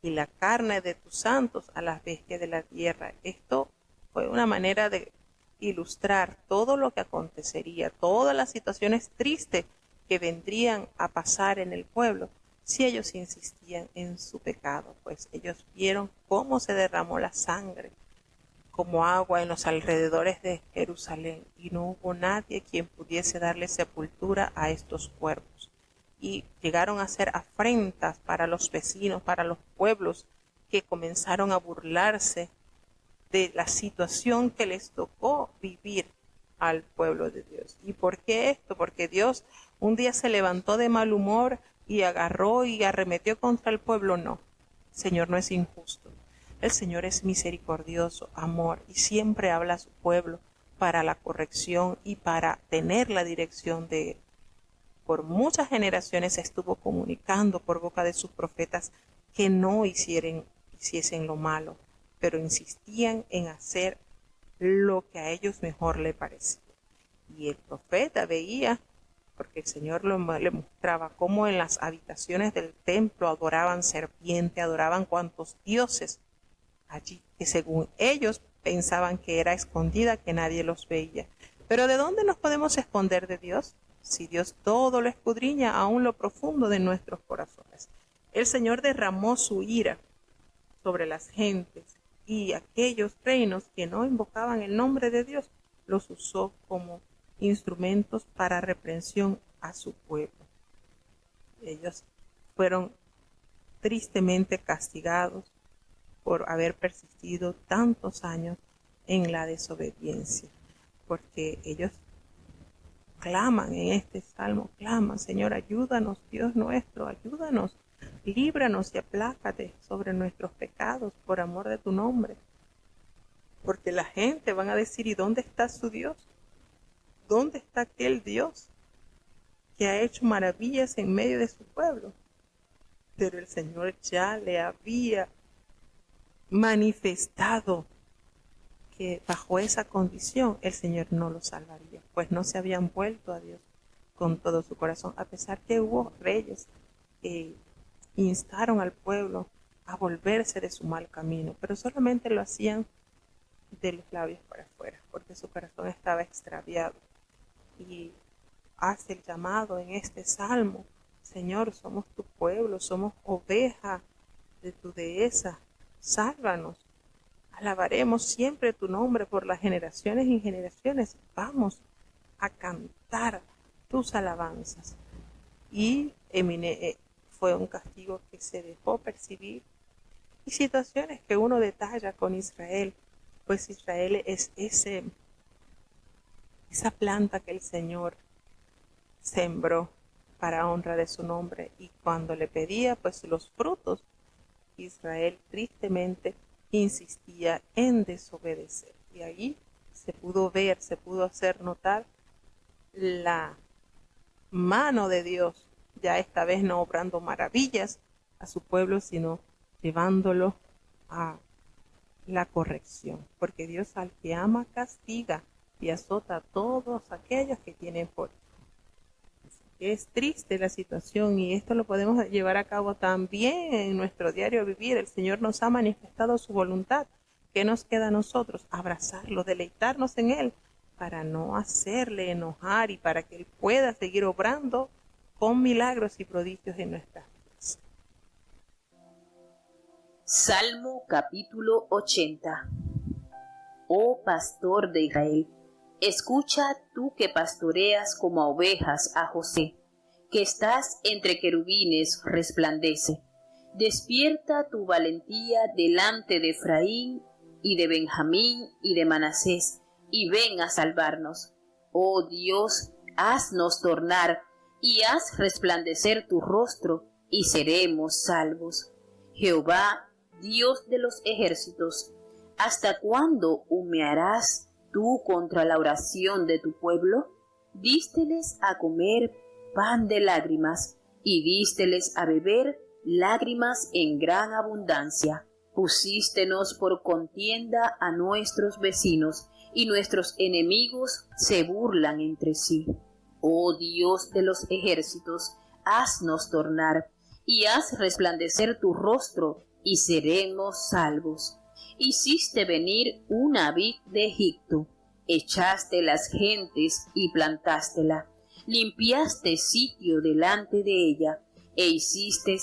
y la carne de tus santos a las bestias de la tierra. Esto fue una manera de ilustrar todo lo que acontecería, todas las situaciones tristes que vendrían a pasar en el pueblo si ellos insistían en su pecado, pues ellos vieron cómo se derramó la sangre, como agua en los alrededores de Jerusalén, y no hubo nadie quien pudiese darle sepultura a estos cuerpos. Y llegaron a ser afrentas para los vecinos, para los pueblos, que comenzaron a burlarse de la situación que les tocó vivir al pueblo de Dios. ¿Y por qué esto? Porque Dios un día se levantó de mal humor y agarró y arremetió contra el pueblo. No, el Señor no es injusto. El Señor es misericordioso, amor, y siempre habla a su pueblo para la corrección y para tener la dirección de Él. Por muchas generaciones estuvo comunicando por boca de sus profetas que no hiciesen lo malo, pero insistían en hacer lo que a ellos mejor le parecía. Y el profeta veía, porque el Señor le mostraba cómo en las habitaciones del templo adoraban serpiente, adoraban cuantos dioses allí, que según ellos pensaban que era escondida, que nadie los veía. Pero ¿de dónde nos podemos esconder de Dios? Si Dios todo lo escudriña, aún lo profundo de nuestros corazones. El Señor derramó su ira sobre las gentes, y aquellos reinos que no invocaban el nombre de Dios los usó como instrumentos para reprensión a su pueblo. Ellos fueron tristemente castigados por haber persistido tantos años en la desobediencia, porque ellos claman en este salmo, claman: Señor, ayúdanos, Dios nuestro, ayúdanos, líbranos y aplácate sobre nuestros pecados por amor de tu nombre. Porque la gente van a decir: ¿y dónde está su Dios? ¿Dónde está aquel Dios que ha hecho maravillas en medio de su pueblo? Pero el Señor ya le había manifestado que bajo esa condición el Señor no los salvaría, pues no se habían vuelto a Dios con todo su corazón, a pesar que hubo reyes que instaron al pueblo a volverse de su mal camino, pero solamente lo hacían de los labios para afuera, porque su corazón estaba extraviado. Y hace el llamado en este salmo: Señor, somos tu pueblo, somos oveja de tu dehesa, sálvanos. Alabaremos siempre tu nombre por las generaciones y generaciones. Vamos a cantar tus alabanzas. Y fue un castigo que se dejó percibir. Y situaciones que uno detalla con Israel, pues Israel es esa planta que el Señor sembró para honra de su nombre, y cuando le pedía pues los frutos, Israel tristemente insistía en desobedecer. Y allí se pudo ver, se pudo hacer notar la mano de Dios, ya esta vez no obrando maravillas a su pueblo, sino llevándolo a la corrección, porque Dios al que ama castiga y azota a todos aquellos que tienen por hijo. Es triste la situación, y esto lo podemos llevar a cabo también en nuestro diario vivir. El Señor nos ha manifestado su voluntad. ¿Qué nos queda a nosotros? Abrazarlo, deleitarnos en Él, para no hacerle enojar y para que Él pueda seguir obrando con milagros y prodigios en nuestras vidas. Salmo capítulo 80. Oh pastor de Israel, escucha tú que pastoreas como a ovejas a José, que estás entre querubines, resplandece. Despierta tu valentía delante de Efraín y de Benjamín y de Manasés, y ven a salvarnos. Oh Dios, haznos tornar y haz resplandecer tu rostro, y seremos salvos. Jehová, Dios de los ejércitos, ¿hasta cuándo humearás tú contra la oración de tu pueblo? Dísteles a comer pan de lágrimas, y dísteles a beber lágrimas en gran abundancia. Pusístenos por contienda a nuestros vecinos, y nuestros enemigos se burlan entre sí. Oh Dios de los ejércitos, haznos tornar, y haz resplandecer tu rostro, y seremos salvos. Hiciste venir una vid de Egipto, echaste las gentes y plantástela, limpiaste sitio delante de ella, e hiciste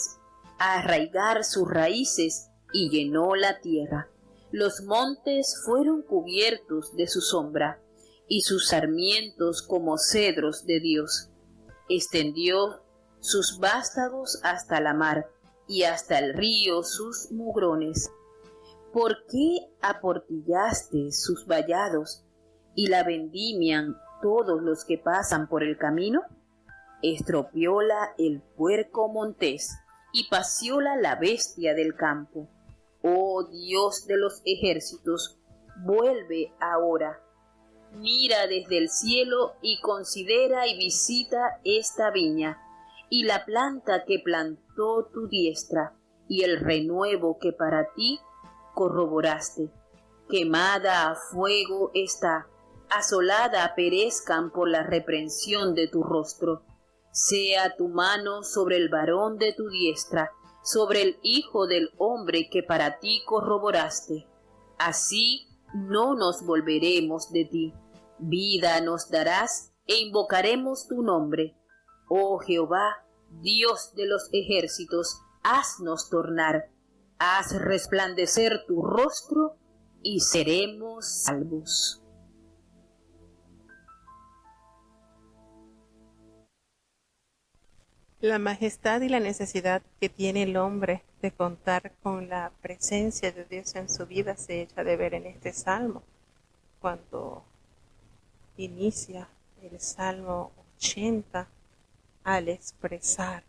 arraigar sus raíces, y llenó la tierra. Los montes fueron cubiertos de su sombra, y sus sarmientos como cedros de Dios. Extendió sus vástagos hasta la mar, y hasta el río sus mugrones. ¿Por qué aportillaste sus vallados, y la vendimian todos los que pasan por el camino? Estropeóla el puerco montés, y pacióla la bestia del campo. Oh Dios de los ejércitos, vuelve ahora. Mira desde el cielo y considera y visita esta viña, y la planta que plantó tu diestra, y el renuevo que para ti corroboraste. Quemada a fuego está, asolada perezcan por la reprensión de tu rostro. Sea tu mano sobre el varón de tu diestra, sobre el hijo del hombre que para ti corroboraste. Así no nos volveremos de ti. Vida nos darás e invocaremos tu nombre. Oh Jehová, Dios de los ejércitos, haznos tornar. Haz resplandecer tu rostro y seremos salvos. La majestad y la necesidad que tiene el hombre de contar con la presencia de Dios en su vida se echa de ver en este salmo, cuando inicia el Salmo 80 al expresar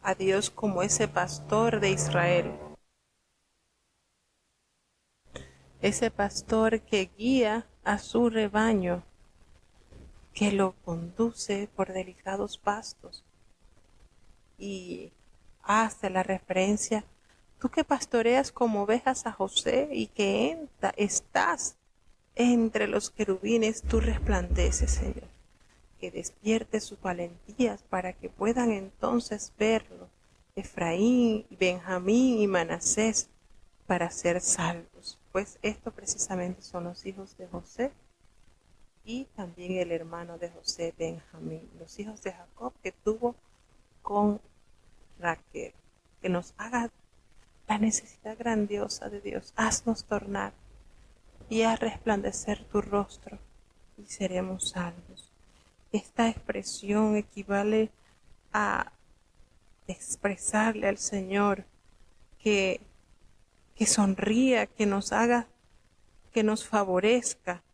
a Dios como ese pastor de Israel, ese pastor que guía a su rebaño, que lo conduce por delicados pastos, y hace la referencia: tú que pastoreas como ovejas a José y que estás entre los querubines, tú resplandeces, Señor, que despierte sus valentías para que puedan entonces verlo Efraín, Benjamín y Manasés para ser salvos. Pues esto precisamente son los hijos de José y también el hermano de José, Benjamín, los hijos de Jacob que tuvo con Raquel. Que nos haga la necesidad grandiosa de Dios. Haznos tornar y haz resplandecer tu rostro y seremos salvos. Esta expresión equivale a expresarle al Señor que sonría, que nos haga, que nos favorezca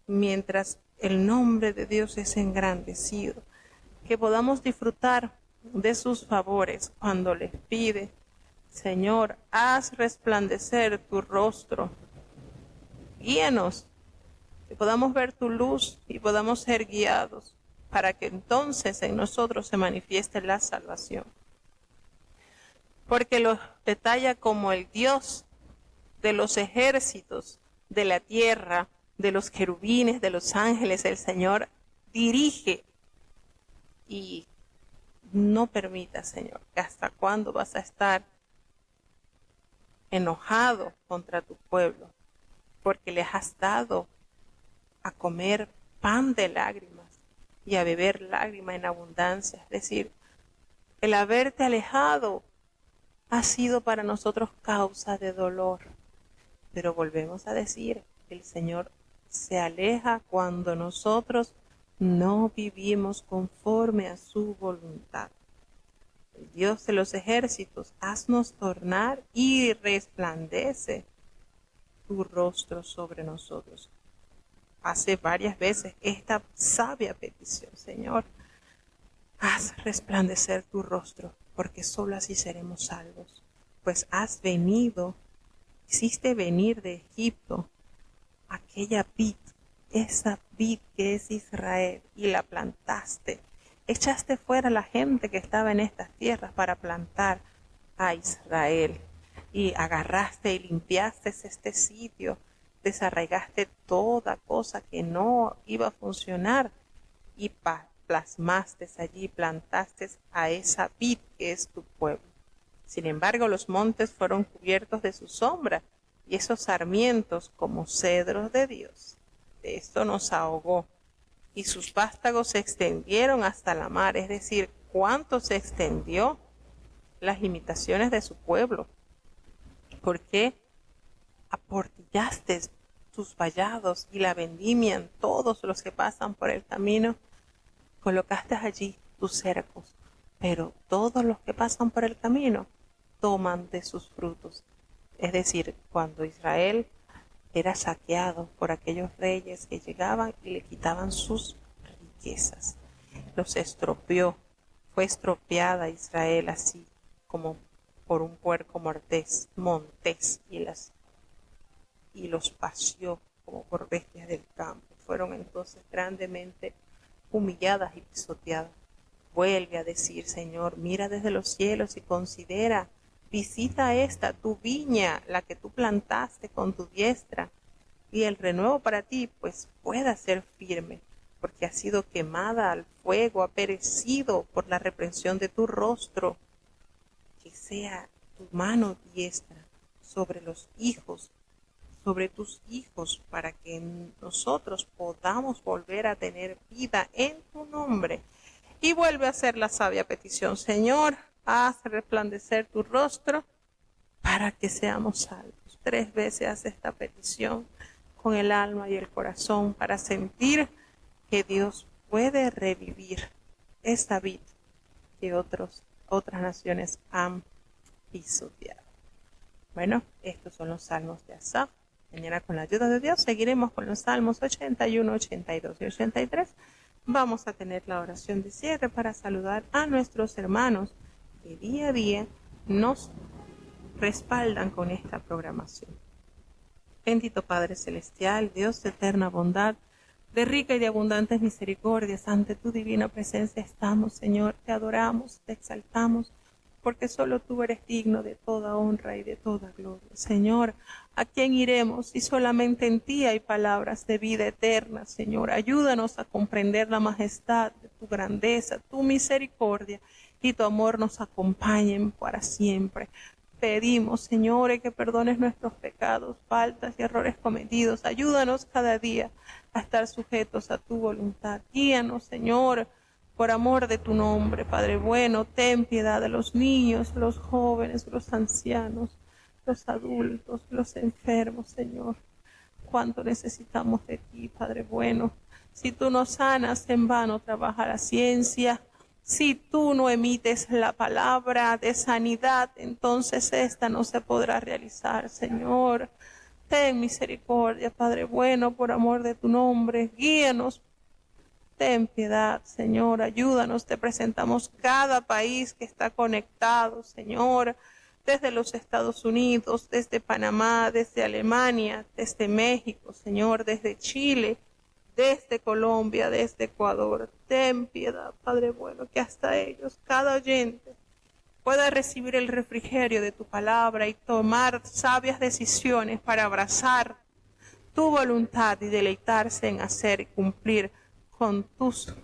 mientras el nombre de Dios es engrandecido, que podamos disfrutar de sus favores cuando les pide: Señor, haz resplandecer tu rostro, guíanos, que podamos ver tu luz y podamos ser guiados, para que entonces en nosotros se manifieste la salvación. Porque lo detalla como el Dios de los ejércitos, de la tierra, de los querubines, de los ángeles. El Señor dirige y no permita, Señor, que hasta cuándo vas a estar enojado contra tu pueblo, porque les has dado a comer pan de lágrimas y a beber lágrimas en abundancia. Es decir, el haberte alejado ha sido para nosotros causa de dolor. Pero volvemos a decir, el Señor se aleja cuando nosotros no vivimos conforme a su voluntad. El Dios de los ejércitos, haznos tornar y resplandece tu rostro sobre nosotros. Hace varias veces esta sabia petición: Señor, haz resplandecer tu rostro, porque solo así seremos salvos. Pues has venido, hiciste venir de Egipto aquella vid, esa vid que es Israel, y la plantaste. Echaste fuera a la gente que estaba en estas tierras para plantar a Israel. Y agarraste y limpiaste este sitio, desarraigaste toda cosa que no iba a funcionar y plasmaste allí, plantaste a esa vid que es tu pueblo. Sin embargo, los montes fueron cubiertos de su sombra, y esos sarmientos como cedros de Dios. De esto nos ahogó, y sus vástagos se extendieron hasta la mar. Es decir, cuánto se extendió las limitaciones de su pueblo. ¿Por qué? sellaste tus vallados y la vendimian todos los que pasan por el camino. Colocaste allí tus cercos, pero todos los que pasan por el camino toman de sus frutos. Es decir, cuando Israel era saqueado por aquellos reyes que llegaban y le quitaban sus riquezas, los estropeó. Fue estropeada Israel así como por un puerco montés y los pació como por bestias del campo. Fueron entonces grandemente humilladas y pisoteadas. Vuelve a decir, Señor, mira desde los cielos y considera, visita esta, tu viña, la que tú plantaste con tu diestra, y el renuevo para ti, pues pueda ser firme, porque ha sido quemada al fuego, ha perecido por la reprensión de tu rostro. Que sea tu mano diestra sobre los hijos, sobre tus hijos, para que nosotros podamos volver a tener vida en tu nombre. Y vuelve a hacer la sabia petición, Señor, haz resplandecer tu rostro para que seamos salvos. 3 veces hace esta petición con el alma y el corazón para sentir que Dios puede revivir esta vida que otras naciones han pisoteado. Bueno, estos son los salmos de Asaf. Mañana, con la ayuda de Dios, seguiremos con los salmos 81, 82 y 83. Vamos a tener la oración de cierre para saludar a nuestros hermanos que día a día nos respaldan con esta programación. Bendito Padre Celestial, Dios de eterna bondad, de rica y de abundantes misericordias, ante tu divina presencia estamos, Señor, te adoramos, te exaltamos, porque solo tú eres digno de toda honra y de toda gloria. Señor, ¿a quién iremos si solamente en ti hay palabras de vida eterna, Señor? Ayúdanos a comprender la majestad de tu grandeza, tu misericordia y tu amor nos acompañen para siempre. Pedimos, Señor, que perdones nuestros pecados, faltas y errores cometidos. Ayúdanos cada día a estar sujetos a tu voluntad. Guíanos, Señor, por amor de tu nombre, Padre bueno. Ten piedad de los niños, los jóvenes, los ancianos, los adultos, los enfermos, Señor. Cuánto necesitamos de ti, Padre bueno. Si tú no sanas, en vano trabaja la ciencia. Si tú no emites la palabra de sanidad, entonces esta no se podrá realizar, Señor. Ten misericordia, Padre bueno, por amor de tu nombre. Guíanos. Ten piedad, Señor. Ayúdanos. Te presentamos cada país que está conectado, Señor. Desde los Estados Unidos, desde Panamá, desde Alemania, desde México, Señor, desde Chile, desde Colombia, desde Ecuador. Ten piedad, Padre bueno, que hasta ellos, cada oyente, pueda recibir el refrigerio de tu palabra y tomar sabias decisiones para abrazar tu voluntad y deleitarse en hacer y cumplir con tus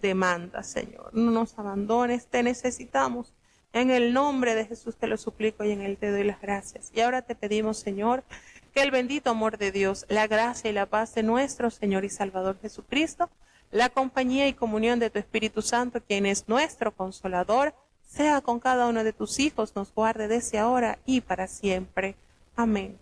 demandas, Señor. No nos abandones, te necesitamos. En el nombre de Jesús te lo suplico y en él te doy las gracias. Y ahora te pedimos, Señor, que el bendito amor de Dios, la gracia y la paz de nuestro Señor y Salvador Jesucristo, la compañía y comunión de tu Espíritu Santo, quien es nuestro Consolador, sea con cada uno de tus hijos, nos guarde desde ahora y para siempre. Amén.